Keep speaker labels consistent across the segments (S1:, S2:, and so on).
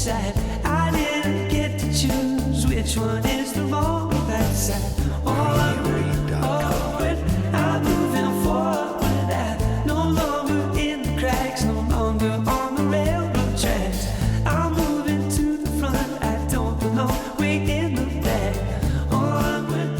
S1: side. I didn't get to choose which one is the wrong that side. I'm moving forward. I'm no longer in the cracks, no longer on the railroad tracks. I'm moving to the front. I don't belong way in the back. Onward.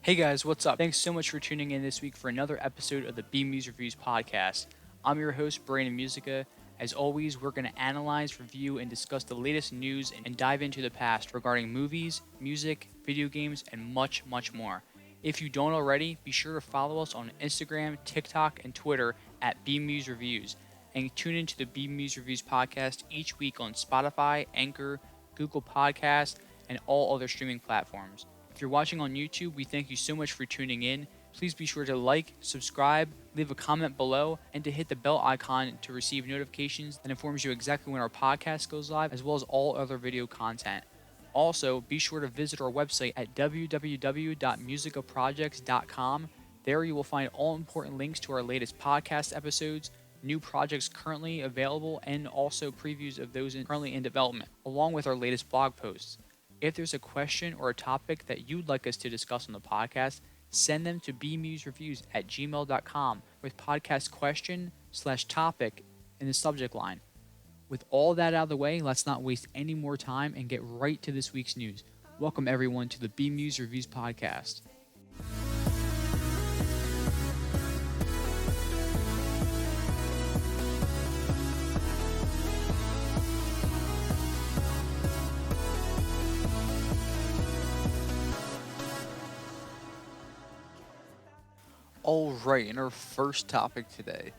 S2: Hey guys, what's up? Thanks so much for tuning in this week for another episode of the BMuz Reviews podcast. I'm your host, Brandon Musica. As always, we're going to analyze, review, and discuss the latest news and dive into the past regarding movies, music, video games, and much, much more. If you don't already, be sure to follow us on Instagram, TikTok, and Twitter at BMuz Reviews, and tune into the BMuz Reviews podcast each week on Spotify, Anchor, Google Podcasts, and all other streaming platforms. If you're watching on YouTube, we thank you so much for tuning in. Please be sure to like, subscribe, leave a comment below, and to hit the bell icon to receive notifications that informs you exactly when our podcast goes live, as well as all other video content. Also, be sure to visit our website at www.musicaprojects.com. There you will find all important links to our latest podcast episodes, new projects currently available, and also previews of those currently in development, along with our latest blog posts. If there's a question or a topic that you'd like us to discuss on the podcast, send them to bmuzreviews@gmail.com with podcast question/topic in the subject line. With all that out of the way, let's not waste any more time and get right to this week's news. Welcome everyone to the BMuz Reviews podcast. Alright, in our first topic today,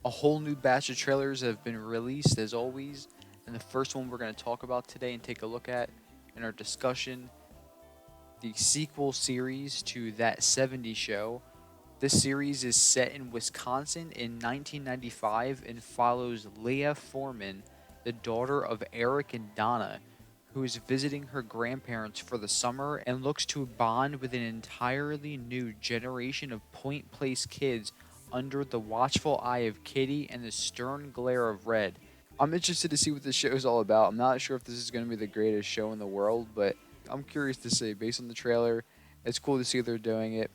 S2: a whole new batch of trailers have been released as always, and the first one we're going to talk about today and take a look at in our discussion, the sequel series to That 70s Show. This series is set in Wisconsin in 1995 and follows Leah Foreman, the daughter of Eric and Donna, who is visiting her grandparents for the summer and looks to bond with an entirely new generation of Point Place kids under the watchful eye of Kitty and the stern glare of Red. I'm interested to see what this show is all about. I'm not sure if this is going to be the greatest show in the world, but I'm curious to see. Based on the trailer, it's cool to see they're doing it.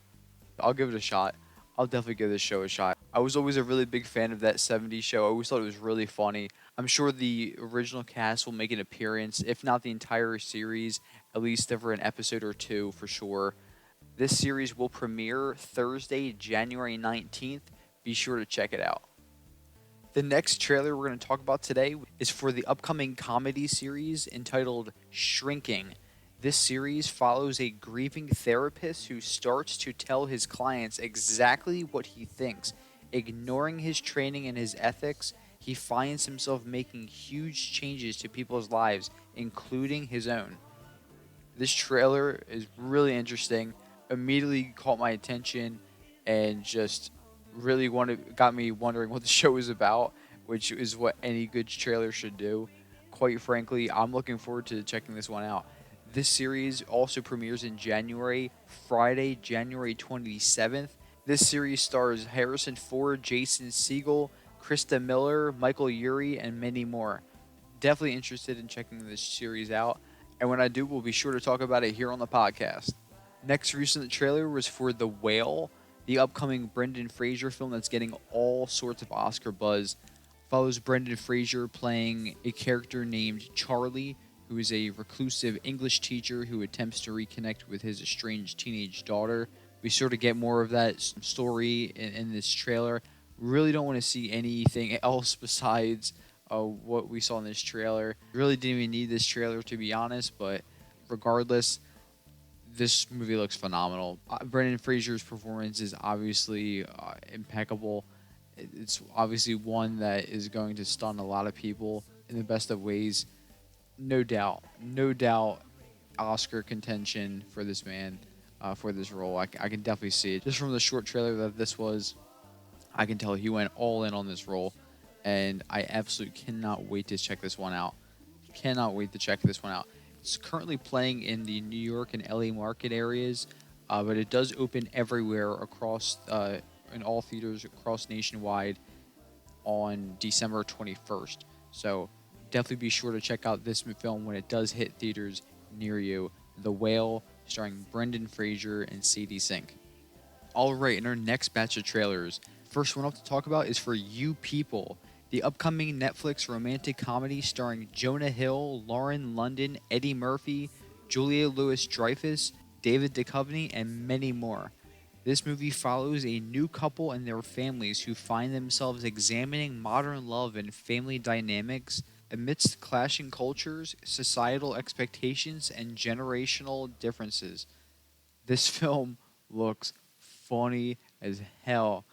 S2: I'll give it a shot. I'll definitely give this show a shot. I was always a really big fan of That 70s Show. I always thought it was really funny. I'm sure the original cast will make an appearance, if not the entire series, at least for an episode or two for sure. This series will premiere Thursday, January 19th. Be sure to check it out. The next trailer we're going to talk about today is for the upcoming comedy series entitled Shrinking. This series follows a grieving therapist who starts to tell his clients exactly what he thinks. Ignoring his training and his ethics, he finds himself making huge changes to people's lives, including his own. This trailer is really interesting, immediately caught my attention, and just really got me wondering what the show is about, which is what any good trailer should do. Quite frankly, I'm looking forward to checking this one out. This series also premieres in January, Friday, January 27th. This series stars Harrison Ford, Jason Segel, Krista Miller, Michael Urie, and many more. Definitely interested in checking this series out, and when I do, we'll be sure to talk about it here on the podcast. Next recent trailer was for The Whale, the upcoming Brendan Fraser film that's getting all sorts of Oscar buzz. Follows Brendan Fraser playing a character named Charlie, who is a reclusive English teacher who attempts to reconnect with his estranged teenage daughter. We sort of get more of that story in this trailer. Really don't want to see anything else besides what we saw in this trailer. Really didn't even need this trailer, to be honest, but regardless, this movie looks phenomenal. Brendan Fraser's performance is obviously impeccable. It's obviously one that is going to stun a lot of people in the best of ways. No doubt, Oscar contention for this man, for this role. I can definitely see it. Just from the short trailer that this was, I can tell he went all in on this role, and I absolutely cannot wait to check this one out. It's currently playing in the New York and LA market areas, but it does open everywhere across, in all theaters across nationwide on December 21st. So definitely be sure to check out this film when it does hit theaters near you. The Whale, starring Brendan Fraser and Sadie Sink. All right, in our next batch of trailers, first one up to talk about is for You People, the upcoming Netflix romantic comedy starring Jonah Hill, Lauren London, Eddie Murphy, Julia Louis-Dreyfus, David Duchovny, and many more. This movie follows a new couple and their families who find themselves examining modern love and family dynamics amidst clashing cultures, societal expectations, and generational differences. This film looks funny as hell.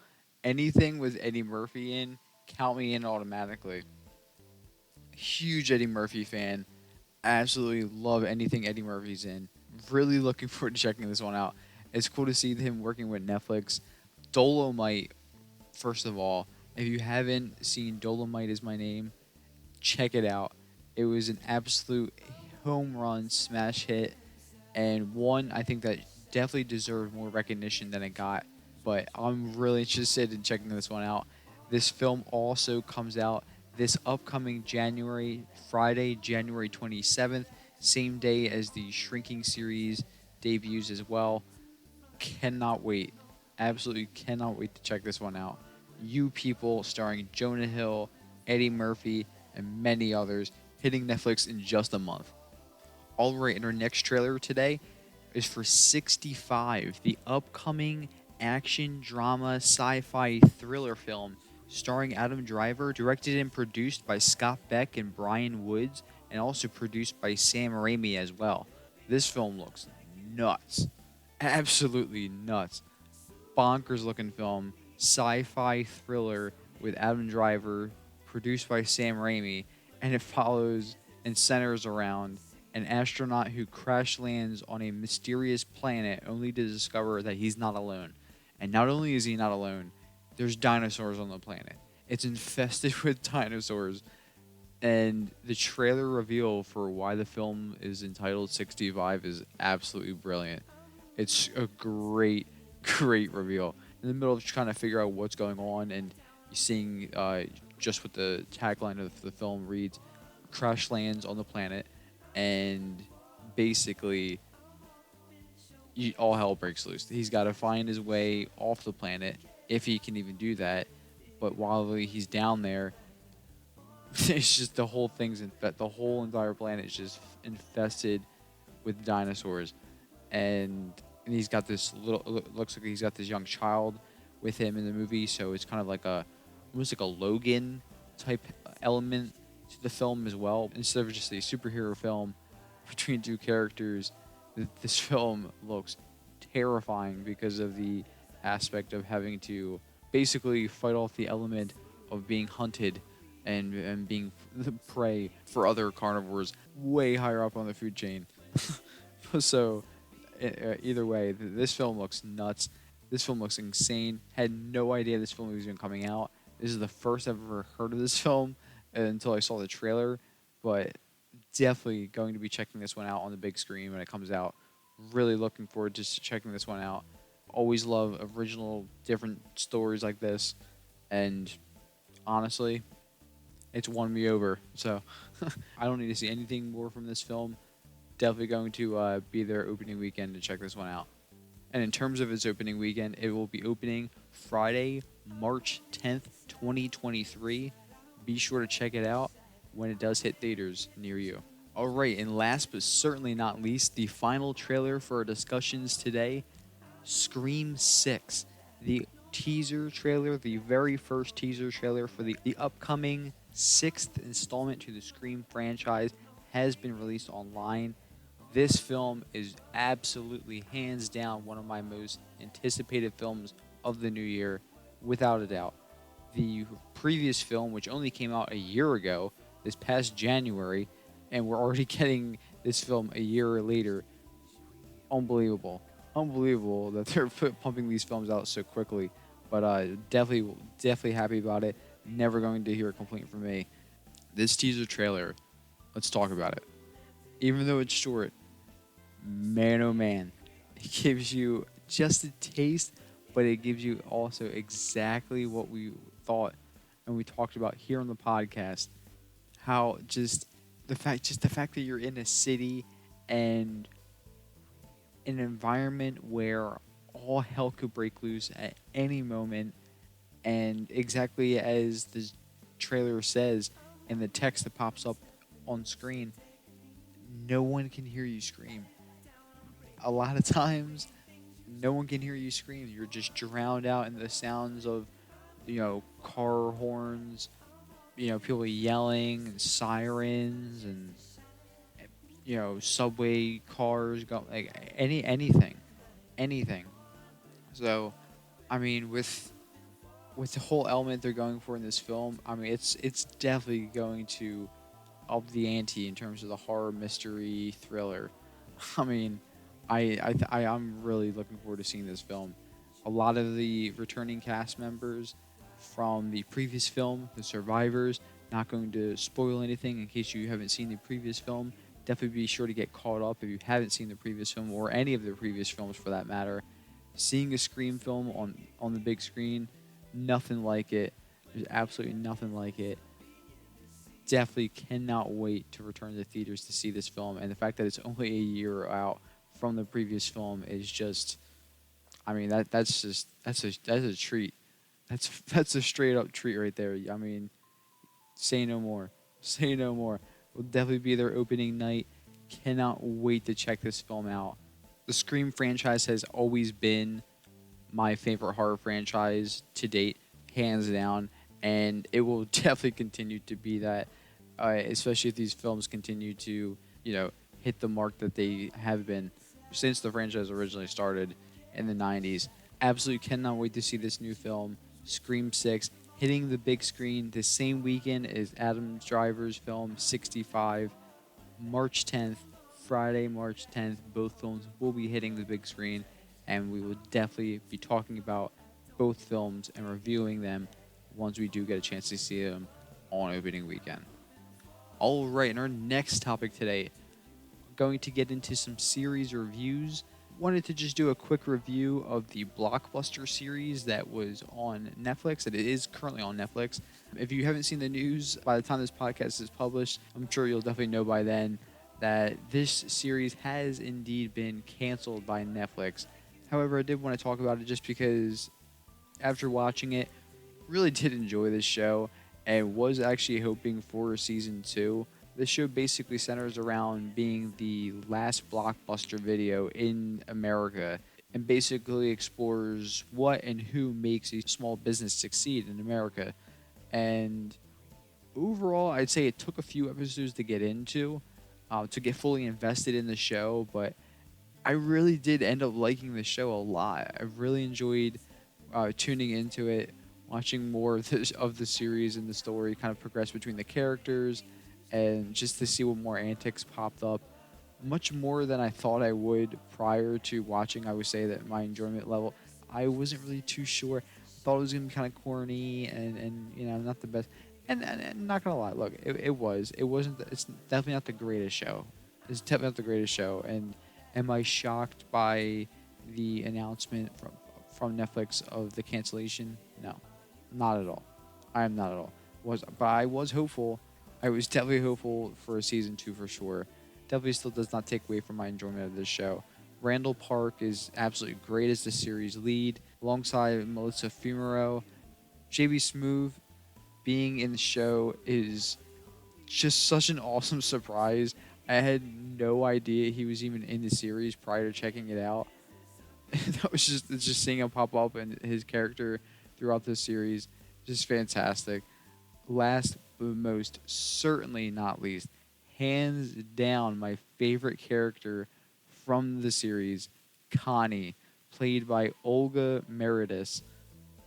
S2: Anything with Eddie Murphy in, count me in automatically. Huge Eddie Murphy fan. Absolutely love anything Eddie Murphy's in. Really looking forward to checking this one out. It's cool to see him working with Netflix. Dolomite, first of all, if you haven't seen Dolomite Is My Name, check it out. It was an absolute home run smash hit, and one I think that definitely deserved more recognition than it got. But I'm really interested in checking this one out. This film also comes out this upcoming Friday, January 27th, same day as the Shrinking series debuts as well. Cannot wait. Absolutely cannot wait to check this one out. You People, starring Jonah Hill, Eddie Murphy, and many others, hitting Netflix in just a month. All right, and our next trailer today is for 65, the upcoming action drama sci-fi thriller film starring Adam Driver, directed and produced by Scott Beck and Brian Woods, and also produced by Sam Raimi as well. This film looks nuts. Absolutely nuts. Bonkers looking film, sci-fi thriller with Adam Driver, produced by Sam Raimi, and it follows and centers around an astronaut who crash lands on a mysterious planet only to discover that he's not alone. And not only is he not alone, there's dinosaurs on the planet. It's infested with dinosaurs. And the trailer reveal for why the film is entitled 65 is absolutely brilliant. It's a great, great reveal. In the middle of trying to figure out what's going on, and seeing just what the tagline of the film reads, crash lands on the planet, and basically all hell breaks loose. He's got to find his way off the planet, if he can even do that. But while he's down there, it's just the whole the whole entire planet is just infested with dinosaurs, and he's got this looks like he's got this young child with him in the movie, so it's kind of like almost like a Logan type element to the film as well. Instead of just a superhero film between two characters, this film looks terrifying because of the aspect of having to basically fight off the element of being hunted and being the prey for other carnivores way higher up on the food chain. So either way, this film looks nuts. This film looks insane. Had no idea this film was even coming out. This is the first I've ever heard of this film until I saw the trailer, but definitely going to be checking this one out on the big screen when it comes out. Really looking forward to checking this one out. Always love original, different stories like this, and honestly, it's won me over. So I don't need to see anything more from this film. Definitely going to be there opening weekend to check this one out. And in terms of its opening weekend, it will be opening Friday, March 10th, 2023. Be sure to check it out when it does hit theaters near you. All right, and last but certainly not least, the final trailer for our discussions today, Scream 6. The teaser trailer, the very first teaser trailer for the upcoming 6th installment to the Scream franchise has been released online. This film is absolutely, hands down, one of my most anticipated films of the new year, without a doubt. The previous film, which only came out a year ago, this past January, and we're already getting this film a year later. Unbelievable. Unbelievable that they're pumping these films out so quickly. But definitely happy about it. Never going to hear a complaint from me. This teaser trailer, let's talk about it. Even though it's short, man oh man, it gives you just a taste, but it gives you also exactly what we thought and we talked about here on the podcast. how just the fact that you're in a city and an environment where all hell could break loose at any moment, and exactly as the trailer says and the text that pops up on screen, no one can hear you scream. A lot of times, no one can hear you scream. You're just drowned out in the sounds of, car horns, people yelling and sirens and subway cars go like anything. So, I mean, with the whole element they're going for in this film, I mean, it's definitely going to up the ante in terms of the horror mystery thriller. I mean, I'm really looking forward to seeing this film. A lot of the returning cast members from the previous film, the survivors. Not going to spoil anything in case you haven't seen the previous film. Definitely be sure to get caught up if you haven't seen the previous film or any of the previous films for that matter. Seeing a Scream film on the big screen, nothing like it. There's absolutely nothing like it. Definitely cannot wait to return to the theaters to see this film, and the fact that it's only a year out from the previous film is just, I mean, that's a treat. That's a straight up treat right there. I mean, say no more. Say no more. Will definitely be their opening night. Cannot wait to check this film out. The Scream franchise has always been my favorite horror franchise to date, hands down, and it will definitely continue to be that, especially if these films continue to, hit the mark that they have been since the franchise originally started in the 90s. Absolutely cannot wait to see this new film, Scream 6, hitting the big screen the same weekend as Adam Driver's film 65, March 10th, Friday, March 10th. Both films will be hitting the big screen, and we will definitely be talking about both films and reviewing them once we do get a chance to see them on opening weekend. All right, in our next topic today, going to get into some series reviews. Wanted to just do a quick review of the Blockbuster series that was on Netflix. It is currently on Netflix. If you haven't seen the news by the time this podcast is published, I'm sure you'll definitely know by then that this series has indeed been canceled by Netflix. However, I did want to talk about it just because after watching it, really did enjoy this show and was actually hoping for season 2. This show basically centers around being the last Blockbuster video in America and basically explores what and who makes a small business succeed in America. And overall, I'd say it took a few episodes to get into, to get fully invested in the show, but I really did end up liking the show a lot. I really enjoyed tuning into it, watching more of the series and the story kind of progress between the characters, and just to see what more antics popped up. Much more than I thought I would prior to watching. I would say that my enjoyment level, I wasn't really too sure. Thought it was going to be kind of corny and not the best. And not going to lie, look, it was. It wasn't, it's definitely not the greatest show. It's definitely not the greatest show. And am I shocked by the announcement from Netflix of the cancellation? No, not at all. I am not at all. But I was hopeful. I was definitely hopeful for a season 2 for sure. Definitely still does not take away from my enjoyment of this show. Randall Park is absolutely great as the series lead, alongside Melissa Fumero. JB Smoove being in the show is just such an awesome surprise. I had no idea he was even in the series prior to checking it out. That was just seeing him pop up and his character throughout the series, just fantastic. Last but most certainly not least, hands down my favorite character from the series, Connie, played by Olga Meredith.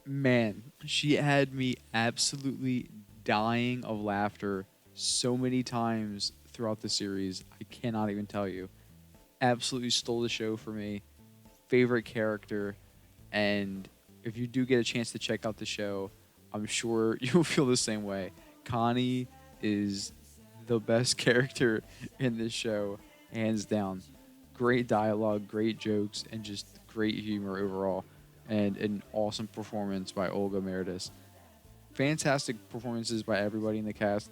S2: Man, she had me absolutely dying of laughter so many times throughout the series. I cannot even tell you. Absolutely stole the show for me. Favorite character. And if you do get a chance to check out the show, I'm sure you'll feel the same way. Connie is the best character in this show, hands down. Great dialogue, great jokes, and just great humor overall. And an awesome performance by Olga Meredith. Fantastic performances by everybody in the cast.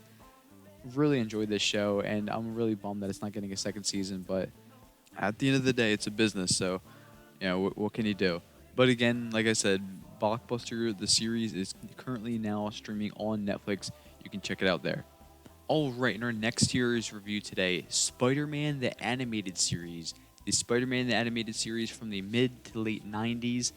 S2: really enjoyed this show, and I'm really bummed that it's not getting a second season. But at the end of the day, it's a business, so what can you do? But again, like I said, Blockbuster the series is currently now streaming on Netflix. You can check it out there. All right, in our next series review today, Spider-Man the Animated Series. The Spider-Man the Animated Series from the mid to late 90s.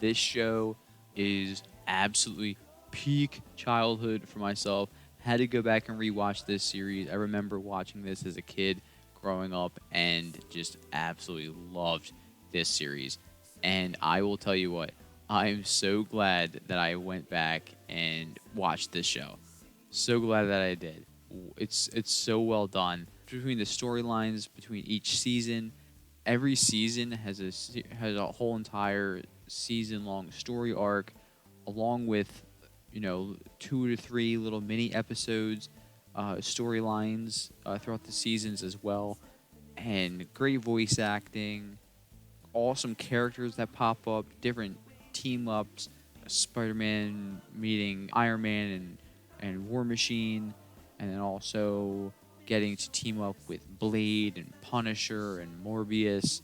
S2: This show is absolutely peak childhood for myself. Had to go back and rewatch this series. I remember watching this as a kid growing up and just absolutely loved this series. And I will tell you what, I'm so glad that I went back and watched this show. So glad that I did. It's so well done. Between the storylines between each season, every season has a whole entire season long story arc, along with 2 to 3 little mini episodes, storylines throughout the seasons as well, and great voice acting, awesome characters that pop up, different team ups, Spider-Man meeting Iron Man and War Machine, and then also getting to team up with Blade and Punisher and Morbius,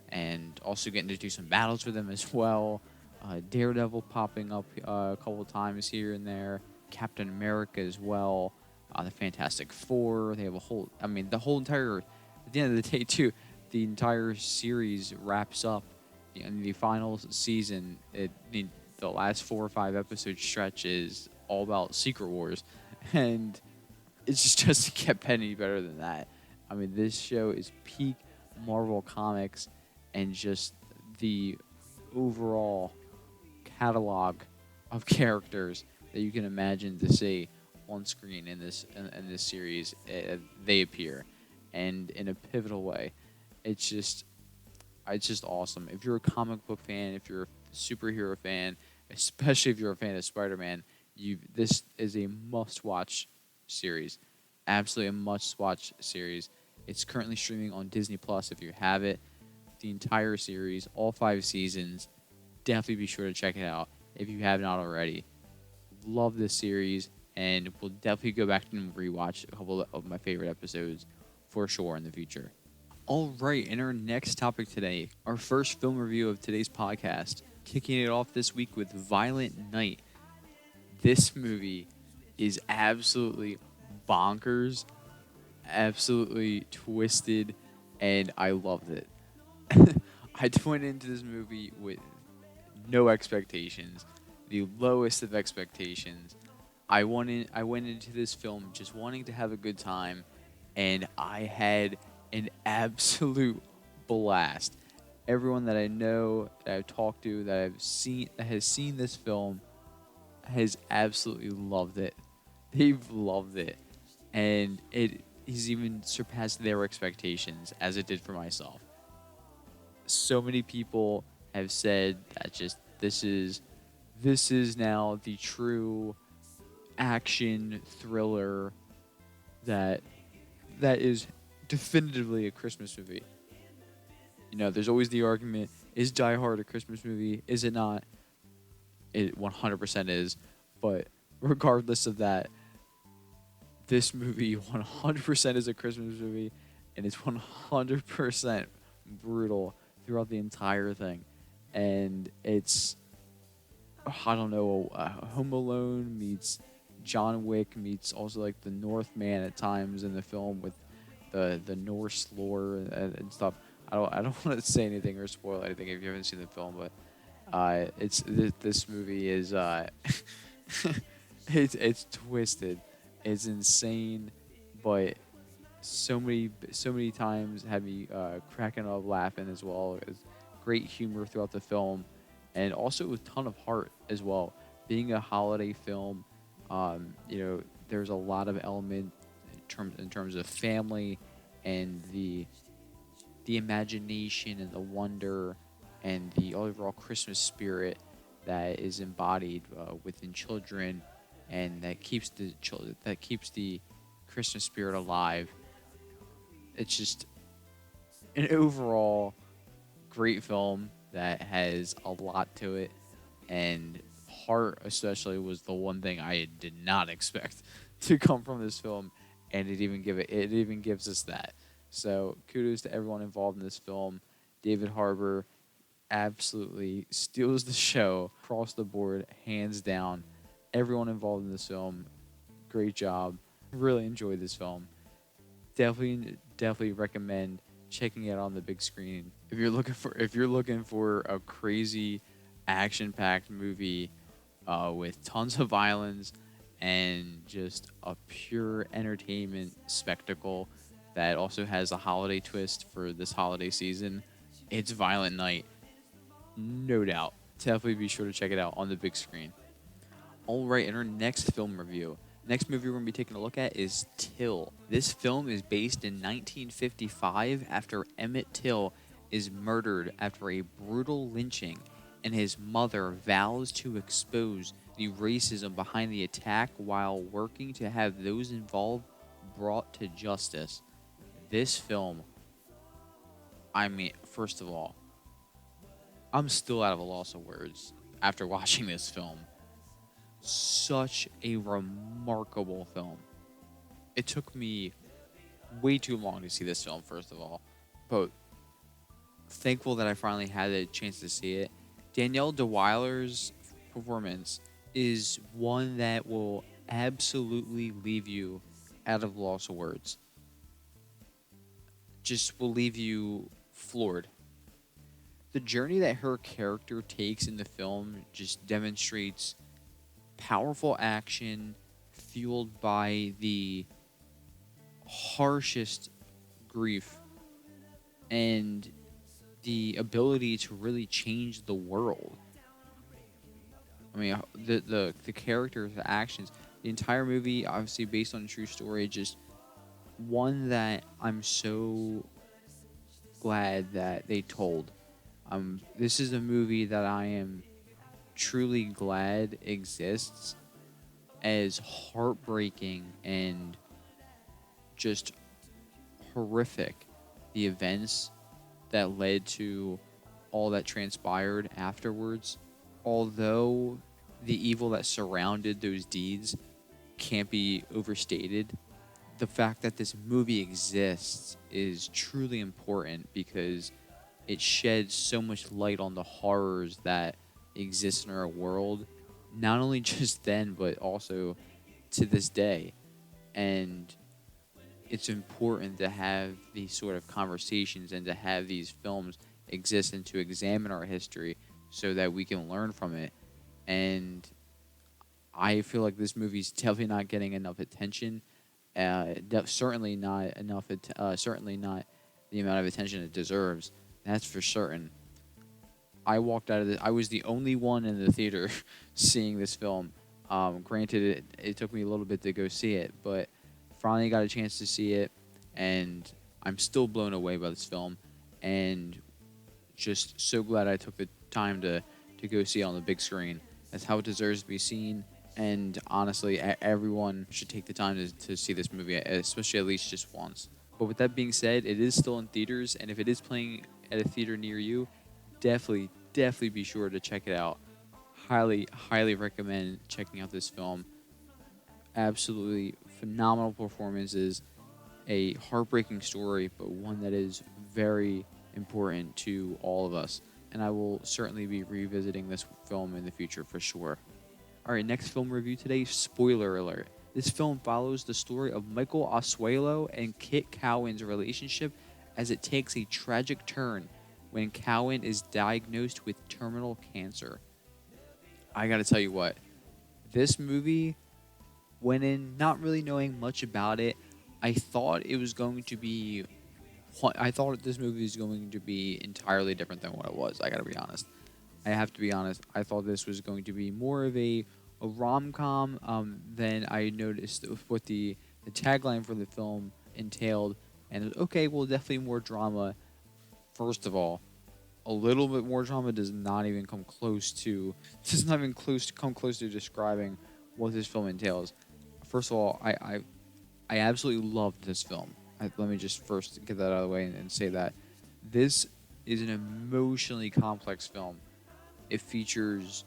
S2: and also getting to do some battles with them as well. Daredevil popping up a couple times here and there. Captain America as well. The Fantastic Four. They have the whole entire. At the end of the day, too, the entire series wraps up in the final season. The last 4 or 5 episode stretch is all about Secret Wars, and it's just to get any better than that. I mean, this show is peak Marvel Comics, and just the overall catalog of characters that you can imagine to see on screen in this series. They appear, and in a pivotal way. It's just awesome. If you're a comic book fan, if you're a superhero fan, especially if you're a fan of Spider-Man, this is a must-watch series. Absolutely a must-watch series. It's currently streaming on Disney Plus. If you have it, the entire series, all 5 seasons, definitely be sure to check it out if you have not already. Love this series, and we'll definitely go back and rewatch a couple of my favorite episodes for sure in the future. All right, in our next topic today, our first film review of today's podcast, kicking it off this week with Violent Night. This movie is absolutely bonkers, absolutely twisted, and I loved it. I went into this movie with no expectations, the lowest of expectations. I went into this film just wanting to have a good time, and I had an absolute blast. Everyone that I know, that I've talked to, that has seen this film, has absolutely loved it. They've loved it, and it has even surpassed their expectations, as it did for myself. So many people have said that just this is now the true action thriller that is definitively a Christmas movie. There's always the argument, is Die Hard a Christmas movie? Is it not? It 100% is. But regardless of that, this movie 100% is a Christmas movie, and it's 100% brutal throughout the entire thing. And it's, I don't know, Home Alone meets John Wick meets also like the Northman at times in the film with the Norse lore and stuff. I don't want to say anything or spoil anything if you haven't seen the film, but this movie is it's twisted, it's insane, but so many times had me cracking up, laughing as well. It's great humor throughout the film, and also a ton of heart as well. Being a holiday film, there's a lot of element in terms of family and the imagination and the wonder and the overall Christmas spirit that is embodied within children, and that keeps the Christmas spirit alive. It's just an overall great film that has a lot to it, and heart especially was the one thing I did not expect to come from this film, and it even gives us that. So kudos to everyone involved in this film. David Harbour absolutely steals the show across the board, hands down. Everyone involved in this film, great job. Really enjoyed this film. Definitely recommend checking it on the big screen. If you're looking for a crazy action-packed movie with tons of violence and just a pure entertainment spectacle that also has a holiday twist for this holiday season, it's Violent Night. No doubt. Definitely be sure to check it out on the big screen. All right, in our next film review, next movie we're going to be taking a look at is Till. This film is based in 1955 after Emmett Till is murdered after a brutal lynching, and his mother vows to expose the racism behind the attack while working to have those involved brought to justice. This film, I mean, first of all, I'm still out of a loss of words after watching this film. Such a remarkable film. It took me way too long to see this film, first of all, but thankful that I finally had a chance to see it. Danielle DeWilder's performance is one that will absolutely leave you out of loss of words. Just will leave you floored. The journey that her character takes in the film just demonstrates powerful action fueled by the harshest grief and the ability to really change the world. I mean, the characters, the actions, the entire movie, obviously based on a true story, just one that I'm so glad that they told. This is a movie that I am truly glad exists, as heartbreaking and just horrific the events that led to all that transpired afterwards. Although the evil that surrounded those deeds can't be overstated, the fact that this movie exists is truly important because it sheds so much light on the horrors that exist in our world, not only just then, but also to this day. And it's important to have these sort of conversations and to have these films exist and to examine our history so that we can learn from it. And I feel like this movie's definitely not getting enough attention. Certainly not enough. Certainly not the amount of attention it deserves. That's for certain. I walked out of I was the only one in the theater seeing this film. Granted, it took me a little bit to go see it, but finally got a chance to see it, and I'm still blown away by this film, and just so glad I took the time to go see it on the big screen. That's how it deserves to be seen, and honestly, everyone should take the time to see this movie, especially at least just once. But with that being said, it is still in theaters, and if it is playing at a theater near you, definitely be sure to check it out. Highly recommend checking out this film. Absolutely phenomenal performances, a heartbreaking story, but one that is very important to all of us. And I will certainly be revisiting this film in the future for sure. All right, next film review today, spoiler alert. This film follows the story of Michael Asuelo and Kit Cowan's relationship as it takes a tragic turn when Cowan is diagnosed with terminal cancer. I gotta tell you what, this movie went in not really knowing much about it. I thought this movie was going to be entirely different than what it was. I gotta be honest. I have to be honest. I thought this was going to be more of a rom-com than I noticed what the tagline for the film entailed. And okay, well, definitely more drama. First of all, a little bit more drama does not even come close to describing what this film entails. First of all, I absolutely loved this film. Let me just first get that out of the way and say that this is an emotionally complex film. It features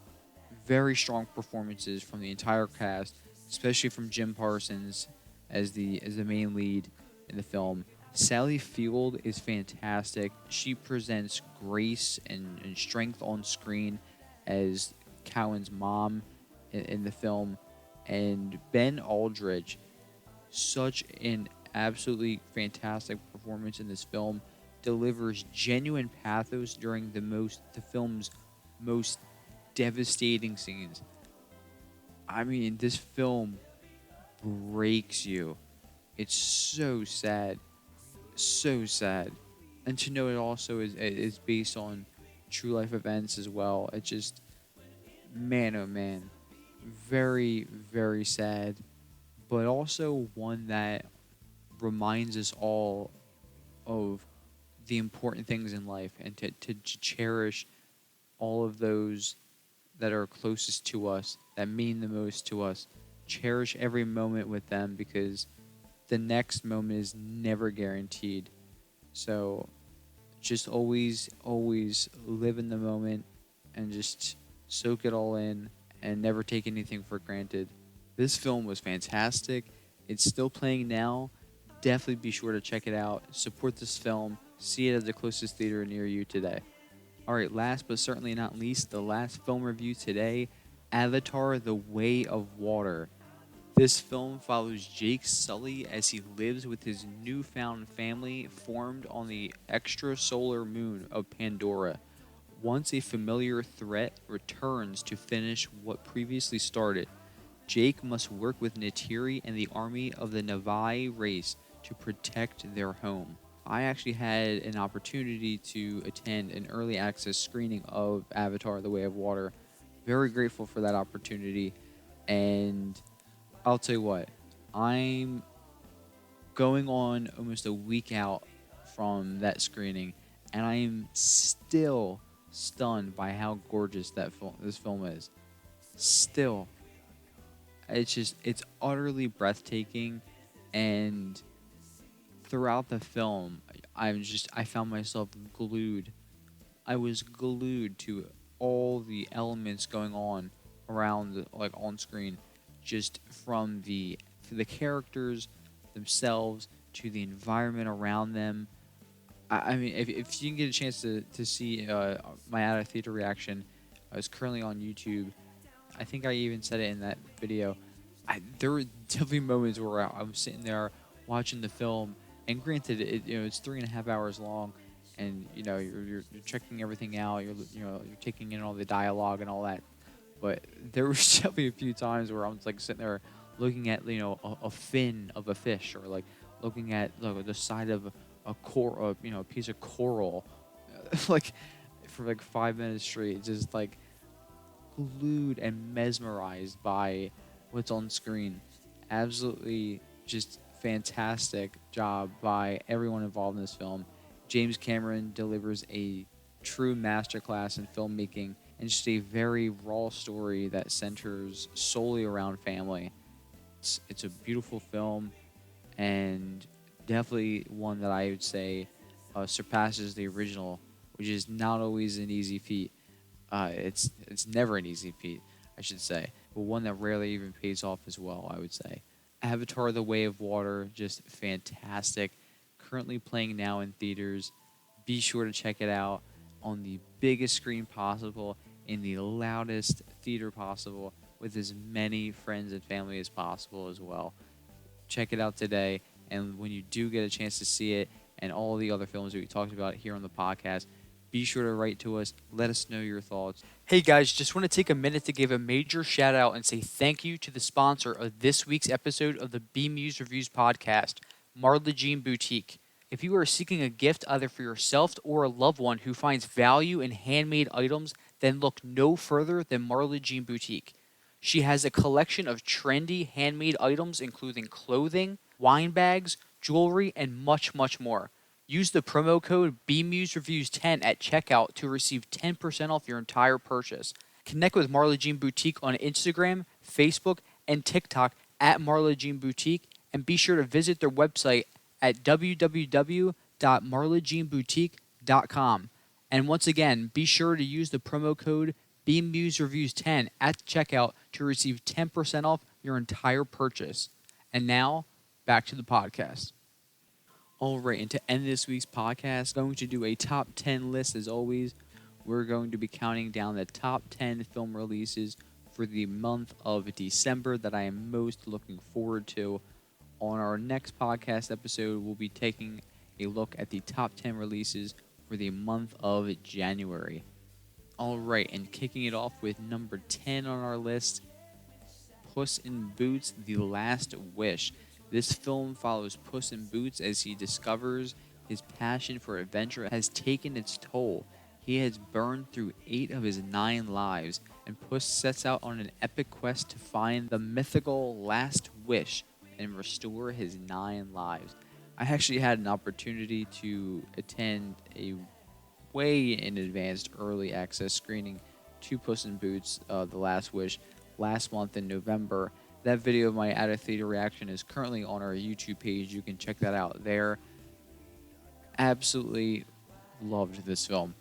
S2: very strong performances from the entire cast, especially from Jim Parsons, as the main lead in the film. Sally Field is fantastic. She presents grace and strength on screen as Cowan's mom in the film. And Ben Aldridge, such an absolutely fantastic performance in this film, delivers genuine pathos during the film's most devastating scenes. I mean, this film breaks you. It's so sad, so sad. And to know it also is based on true life events as well. It just, man, oh man, very, very sad, but also one that reminds us all of the important things in life, and to cherish all of those that are closest to us, that mean the most to us. Cherish every moment with them, because the next moment is never guaranteed. So just always, always live in the moment and just soak it all in and never take anything for granted. This film was fantastic. It's still playing now. Definitely be sure to check it out. Support this film. See it at the closest theater near you today. Alright, last but certainly not least, the last film review today, Avatar: The Way of Water. This film follows Jake Sully as he lives with his newfound family formed on the extrasolar moon of Pandora. Once a familiar threat returns to finish what previously started, Jake must work with Neytiri and the army of the Nava'i race to protect their home. I actually had an opportunity to attend an early access screening of Avatar: The Way of Water. Very grateful for that opportunity, and I'll tell you what, I'm going on almost a week out from that screening, and I am still stunned by how gorgeous this film is. Still, it's utterly breathtaking, and throughout the film, I found myself glued. I was glued to all the elements going on around, like, on screen, just from the characters themselves to the environment around them. I mean, if you can get a chance to see my out of theater reaction, it's currently on YouTube. I think I even said it in that video. There were definitely moments where I was sitting there watching the film, and granted, it's 3.5 hours long, and you're checking everything out. You're taking in all the dialogue and all that. But there was definitely a few times where I was like sitting there looking at a fin of a fish, or like looking at the side of a piece of coral, like for like 5 minutes straight, just like glued and mesmerized by what's on screen. Absolutely just fantastic job by everyone involved in this film. James Cameron delivers a true masterclass in filmmaking, and just a very raw story that centers solely around family. It's a beautiful film, and definitely one that I would say surpasses the original, which is not always an easy feat. It's never an easy feat, I should say, but one that rarely even pays off as well, I would say. Avatar: The Way of Water, just fantastic. Currently playing now in theaters. Be sure to check it out on the biggest screen possible, in the loudest theater possible, with as many friends and family as possible as well. Check it out today, and when you do get a chance to see it, and all the other films that we talked about here on the podcast, be sure to write to us. Let us know your thoughts. Hey guys, just want to take a minute to give a major shout out and say thank you to the sponsor of this week's episode of the BMuz Reviews podcast, Marla Jean Boutique. If you are seeking a gift either for yourself or a loved one who finds value in handmade items, then look no further than Marla Jean Boutique. She has a collection of trendy handmade items including clothing, wine bags, jewelry, and much, much more. Use the promo code BMuzReviews10 at checkout to receive 10% off your entire purchase. Connect with Marla Jean Boutique on Instagram, Facebook, and TikTok at Marla Jean Boutique, and be sure to visit their website at www.marlajeanboutique.com. And once again, be sure to use the promo code BMuzReviews10 at checkout to receive 10% off your entire purchase. And now, back to the podcast. All right, and to end this week's podcast, going to do a top 10 list as always. We're going to be counting down the top 10 film releases for the month of December that I am most looking forward to. On our next podcast episode, we'll be taking a look at the top 10 releases for the month of January. All right, and kicking it off with number 10 on our list, Puss in Boots: The Last Wish. This film follows Puss in Boots as he discovers his passion for adventure has taken its toll. He has burned through 8 of his 9 lives, and Puss sets out on an epic quest to find the mythical last wish and restore his 9 lives. I actually had an opportunity to attend a way in advanced early access screening to Puss in Boots: The Last Wish last month in November. That video of my out of theater reaction is currently on our YouTube page. You can check that out there. Absolutely loved this film.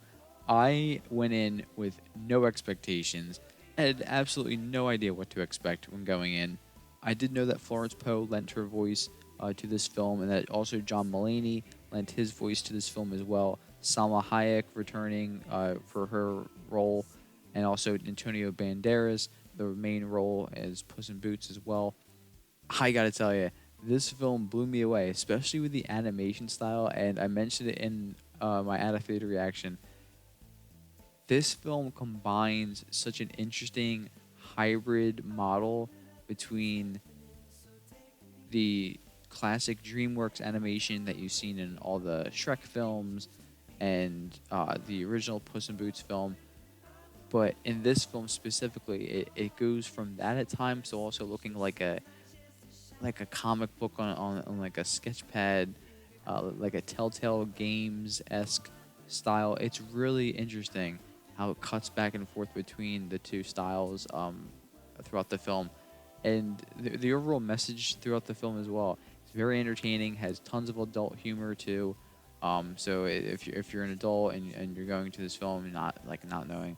S2: I went in with no expectations, had absolutely no idea what to expect when going in. I did know that Florence Pugh lent her voice to this film, and that also John Mulaney lent his voice to this film as well. Salma Hayek returning for her role, and also Antonio Banderas, the main role as Puss in Boots as well. I gotta tell you, this film blew me away, especially with the animation style, and I mentioned it in my out of theater reaction. This film combines such an interesting hybrid model between the classic DreamWorks animation that you've seen in all the Shrek films and the original Puss in Boots film. But in this film specifically, it goes from that at times to also looking like a comic book on like a sketch pad, like a Telltale Games-esque style. It's really interesting how it cuts back and forth between the two styles throughout the film. And the overall message throughout the film as well. It's very entertaining, has tons of adult humor too. So if you're an adult and you're going to this film and not knowing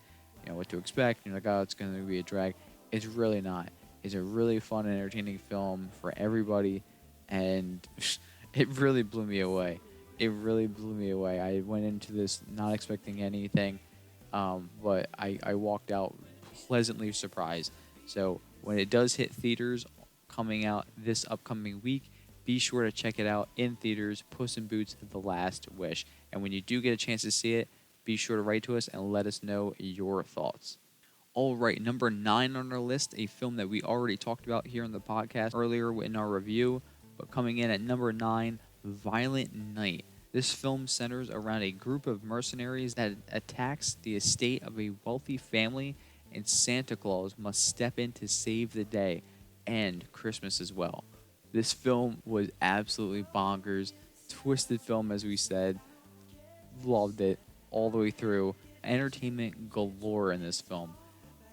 S2: what to expect, you're like, oh, it's going to be a drag. It's really not. It's a really fun and entertaining film for everybody, and it really blew me away. It really blew me away. I went into this not expecting anything, but I walked out pleasantly surprised. So when it does hit theaters coming out this upcoming week, be sure to check it out in theaters, Puss in Boots: The Last Wish. And when you do get a chance to see it, be sure to write to us and let us know your thoughts. All right, number 9 on our list, a film that we already talked about here in the podcast earlier in our review, but coming in at number 9, Violent Night. This film centers around a group of mercenaries that attacks the estate of a wealthy family, and Santa Claus must step in to save the day, and Christmas as well. This film was absolutely bonkers, twisted film as we said, loved it all the way through. Entertainment galore in this film.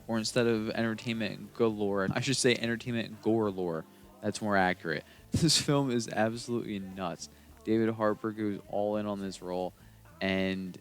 S2: Or instead of entertainment galore, I should say entertainment gore-lore. That's more accurate. This film is absolutely nuts. David Harbour goes all in on this role, and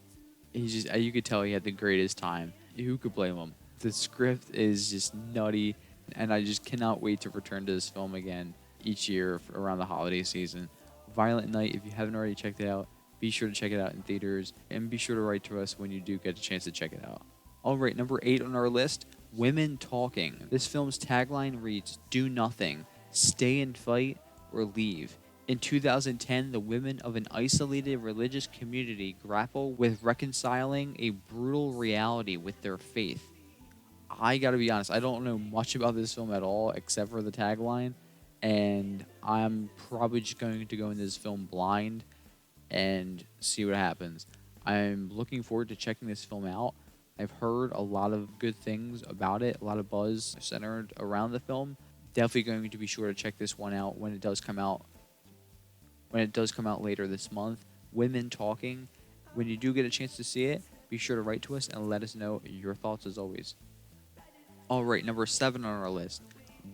S2: you could tell he had the greatest time. Who could blame him? The script is just nutty, and I just cannot wait to return to this film again each year around the holiday season. Violent Night, if you haven't already checked it out, be sure to check it out in theaters, and be sure to write to us when you do get a chance to check it out. All right, number 8 on our list, Women Talking. This film's tagline reads, "Do nothing, stay and fight, or leave." In 2010, the women of an isolated religious community grapple with reconciling a brutal reality with their faith. I gotta be honest, I don't know much about this film at all except for the tagline, and I'm probably just going to go into this film blind and see what happens. I'm looking forward to checking this film out. I've heard a lot of good things about it, a lot of buzz centered around the film. Definitely going to be sure to check this one out when it does come out. When it does come out later this month. Women Talking. When you do get a chance to see it, be sure to write to us and let us know your thoughts as always. All right, number 7 on our list,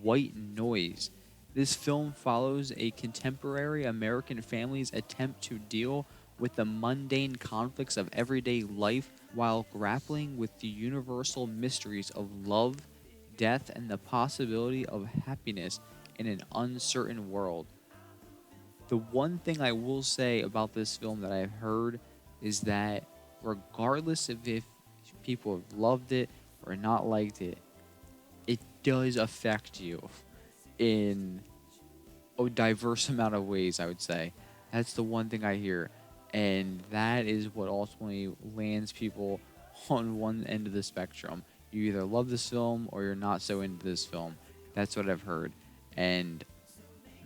S2: White Noise. This film follows a contemporary American family's attempt to deal with the mundane conflicts of everyday life while grappling with the universal mysteries of love, death, and the possibility of happiness in an uncertain world. The one thing I will say about this film that I've heard is that regardless of if people have loved it or not liked it, it does affect you in a diverse amount of ways, I would say. That's the one thing I hear. And that is what ultimately lands people on one end of the spectrum. You either love this film or you're not so into this film. That's what I've heard. And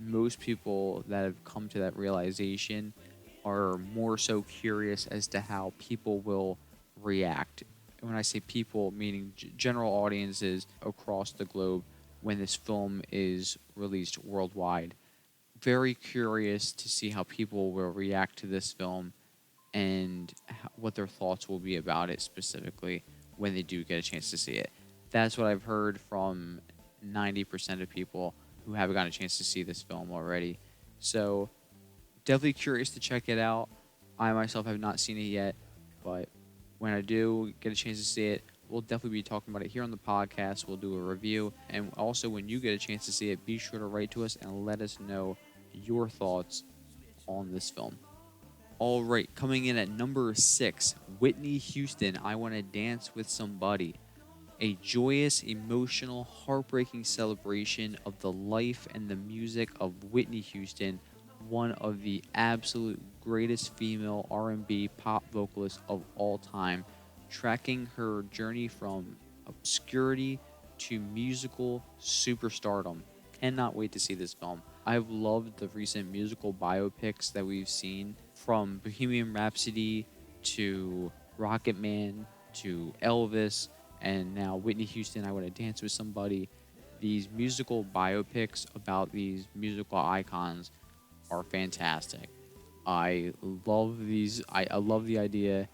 S2: most people that have come to that realization are more so curious as to how people will react. And when I say people, meaning general audiences across the globe when this film is released worldwide. Very curious to see how people will react to this film and what their thoughts will be about it specifically when they do get a chance to see it. That's what I've heard from 90% of people who haven't gotten a chance to see this film already. So, definitely curious to check it out. I myself have not seen it yet, but when I do get a chance to see it, we'll definitely be talking about it here on the podcast. We'll do a review. And also, when you get a chance to see it, be sure to write to us and let us know your thoughts on this film. All right, coming in at number 6, Whitney Houston, I Want to Dance with Somebody. A joyous, emotional, heartbreaking celebration of the life and the music of Whitney Houston, one of the absolute greatest female R&B pop vocalists of all time, tracking her journey from obscurity to musical superstardom. Cannot wait to see this film. I've loved the recent musical biopics that we've seen, from Bohemian Rhapsody to Rocket Man to Elvis, and now Whitney Houston, I Want to Dance with Somebody. These musical biopics about these musical icons are fantastic. I love these. I love the idea,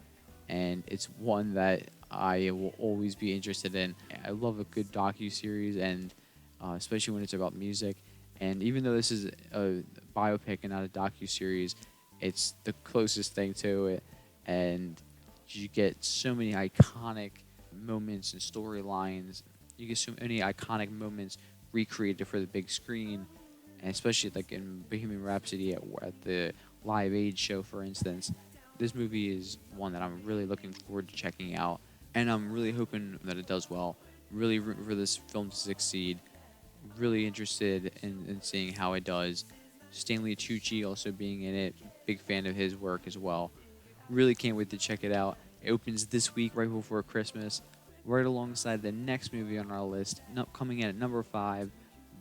S2: and it's one that I will always be interested in. I love a good docu-series, and especially when it's about music. And even though this is a biopic and not a docu-series, it's the closest thing to it. And you get so many iconic moments and storylines. You get so many iconic moments recreated for the big screen. And especially like in Bohemian Rhapsody at the Live Aid show, for instance. This movie is one that I'm really looking forward to checking out. And I'm really hoping that it does well. Really rooting for this film to succeed. Really interested in seeing how it does. Stanley Tucci also being in it. Big fan of his work as well. Really can't wait to check it out. It opens this week right before Christmas, right alongside the next movie on our list, coming in at number 5,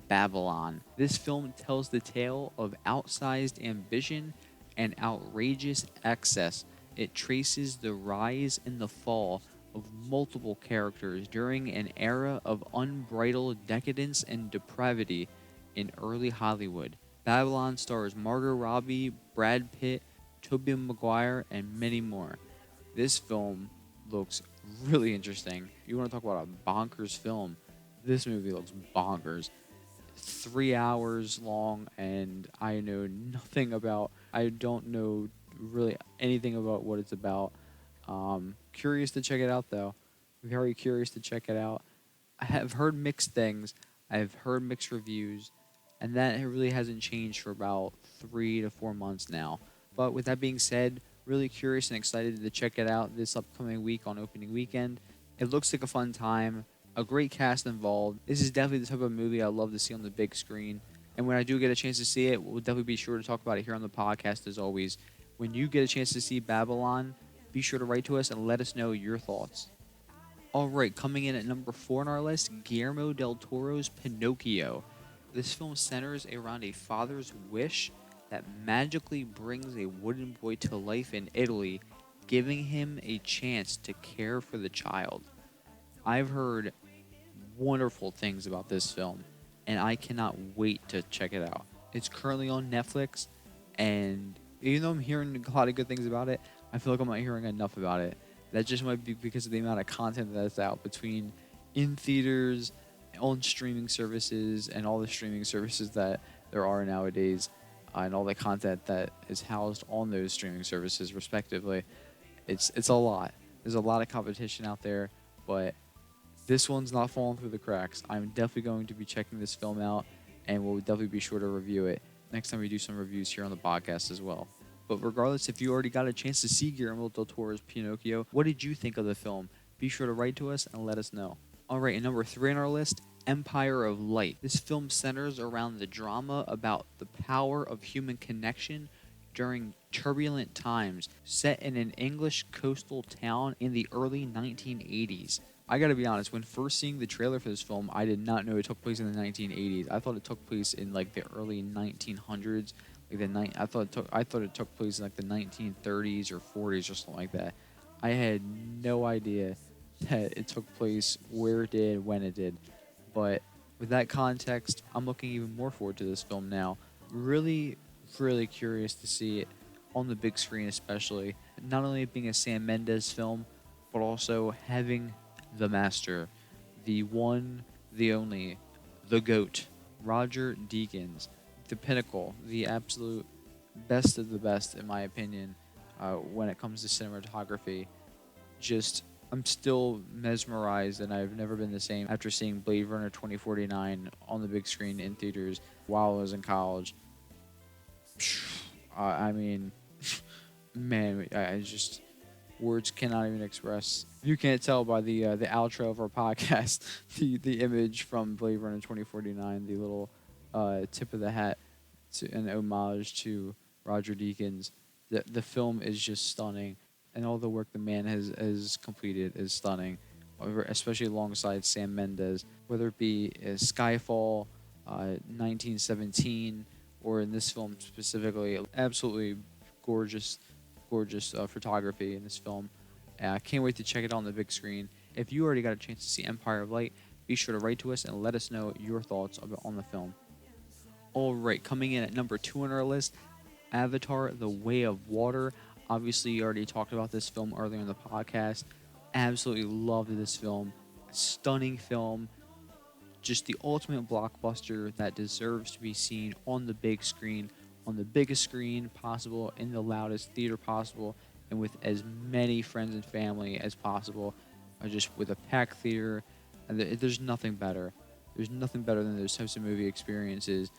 S2: Babylon. This film tells the tale of outsized ambition and outrageous excess. It traces the rise and the fall of multiple characters during an era of unbridled decadence and depravity in early Hollywood. Babylon stars Margot Robbie, Brad Pitt, Tobey Maguire, and many more. This film looks really interesting. You want to talk about a bonkers film? This movie looks bonkers. 3 hours long, and I don't know really anything about what it's about. Curious to check it out, though. Very curious to check it out. I have heard mixed things. I've heard mixed reviews, and that really hasn't changed for about 3 to 4 months now. But with that being said, really curious and excited to check it out this upcoming week on opening weekend. It looks like a fun time. A great cast involved. This is definitely the type of movie I love to see on the big screen. And when I do get a chance to see it, we'll definitely be sure to talk about it here on the podcast as always. When you get a chance to see Babylon, be sure to write to us and let us know your thoughts. Alright, coming in at number 4 on our list, Guillermo del Toro's Pinocchio. This film centers around a father's wish that magically brings a wooden boy to life in Italy, giving him a chance to care for the child. I've heard wonderful things about this film, and I cannot wait to check it out. It's currently on Netflix, and even though I'm hearing a lot of good things about it, I feel like I'm not hearing enough about it. That just might be because of the amount of content that's out between in theaters, on streaming services, and all the streaming services that there are nowadays, and all the content that is housed on those streaming services, respectively. It's a lot. There's a lot of competition out there, but this one's not falling through the cracks. I'm definitely going to be checking this film out, and we'll definitely be sure to review it next time we do some reviews here on the podcast as well. But regardless, if you already got a chance to see Guillermo del Toro's Pinocchio, what did you think of the film? Be sure to write to us and let us know. Alright, and number 3 on our list, Empire of Light. This film centers around the drama about the power of human connection during turbulent times, set in an English coastal town in the early 1980s. I gotta be honest, when first seeing the trailer for this film, I did not know it took place in the 1980s. I thought it took place in like the early 1900s. I thought it took place in like the 1930s or 40s or something like that. I had no idea that it took place where it did, when it did. But with that context, I'm looking even more forward to this film now. Really, really curious to see it on the big screen, especially. Not only being a Sam Mendes film, but also having the master, the one, the only, the GOAT, Roger Deakins, the pinnacle, the absolute best of the best, in my opinion, when it comes to cinematography. I'm still mesmerized, and I've never been the same after seeing Blade Runner 2049 on the big screen in theaters while I was in college. I mean, man, I just words cannot even express. You can't tell by the outro of our podcast, the image from Blade Runner 2049, the little tip of the hat to an homage to Roger Deakins. The film is just stunning, and all the work the man has completed is stunning, especially alongside Sam Mendes, whether it be Skyfall, 1917, or in this film specifically. Absolutely gorgeous photography in this film. I can't wait to check it out on the big screen. If you already got a chance to see Empire of Light, be sure to write to us and let us know your thoughts on the film. Alright, coming in at number 2 on our list, Avatar: The Way of Water. Obviously, you already talked about this film earlier in the podcast. Absolutely loved this film. Stunning film. Just the ultimate blockbuster that deserves to be seen on the big screen, on the biggest screen possible, in the loudest theater possible, and with as many friends and family as possible, just with a packed theater. And there's nothing better. There's nothing better than those types of movie experiences.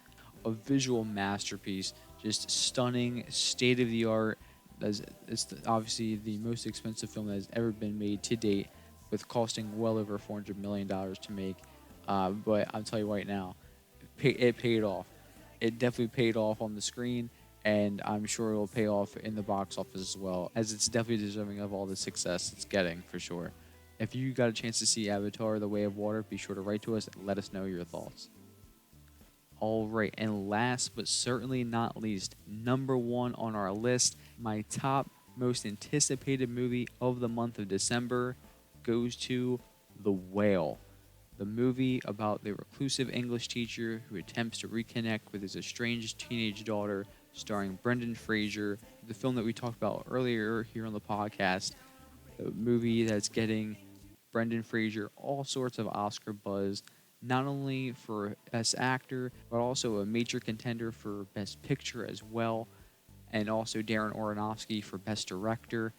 S2: A visual masterpiece, just stunning, state-of-the-art. It's obviously the most expensive film that has ever been made to date, with costing well over $400 million to make. But I'll tell you right now, it paid off. It definitely paid off on the screen, and I'm sure it will pay off in the box office as well, as it's definitely deserving of all the success it's getting, for sure. If you got a chance to see Avatar: The Way of Water, be sure to write to us and let us know your thoughts. Alright, and last but certainly not least, number 1 on our list, my top most anticipated movie of the month of December goes to The Whale. The movie about the reclusive English teacher who attempts to reconnect with his estranged teenage daughter, starring Brendan Fraser. The film that we talked about earlier here on the podcast. A movie that's getting Brendan Fraser all sorts of Oscar buzz, not only for Best Actor, but also a major contender for Best Picture as well, and also Darren Aronofsky for Best Director.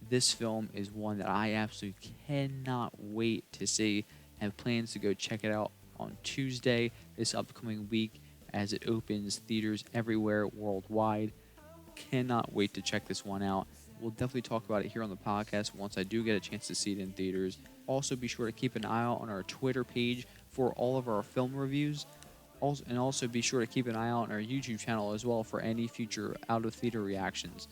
S2: This film is one that I absolutely cannot wait to see. I have plans to go check it out on Tuesday this upcoming week as it opens theaters everywhere worldwide. Cannot wait to check this one out. We'll definitely talk about it here on the podcast once I do get a chance to see it in theaters. Also, be sure to keep an eye out on our Twitter page for all of our film reviews. Also be sure to keep an eye out on our YouTube channel as well for any future out-of-theater reactions.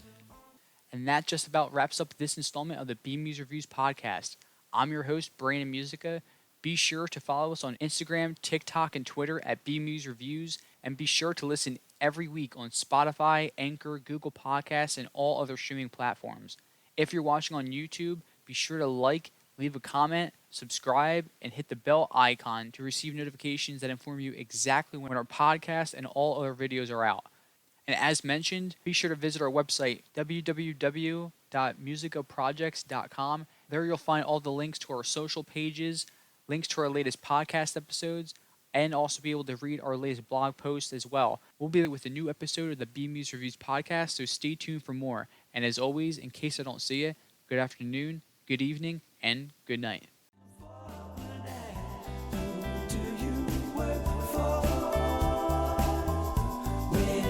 S2: And that just about wraps up this installment of the BMuz Reviews podcast. I'm your host, Brandon Musica. Be sure to follow us on Instagram, TikTok, and Twitter at BMuz Reviews, and be sure to listen every week on Spotify, Anchor, Google Podcasts, and all other streaming platforms. If you're watching on YouTube, be sure to like, leave a comment, subscribe, and hit the bell icon to receive notifications that inform you exactly when our podcast and all other videos are out. And as mentioned, be sure to visit our website, www.musicaprojects.com. There you'll find all the links to our social pages, links to our latest podcast episodes, and also be able to read our latest blog posts as well. We'll be with a new episode of the BMuz Reviews podcast, so stay tuned for more. And as always, in case I don't see you, good afternoon, good evening, and good night.
S1: Do you work for? When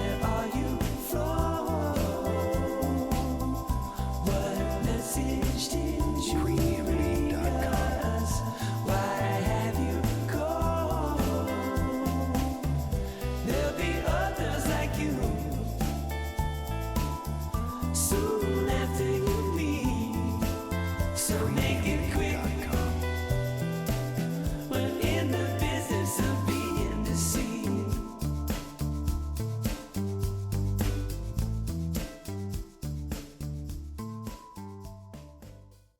S1: Soon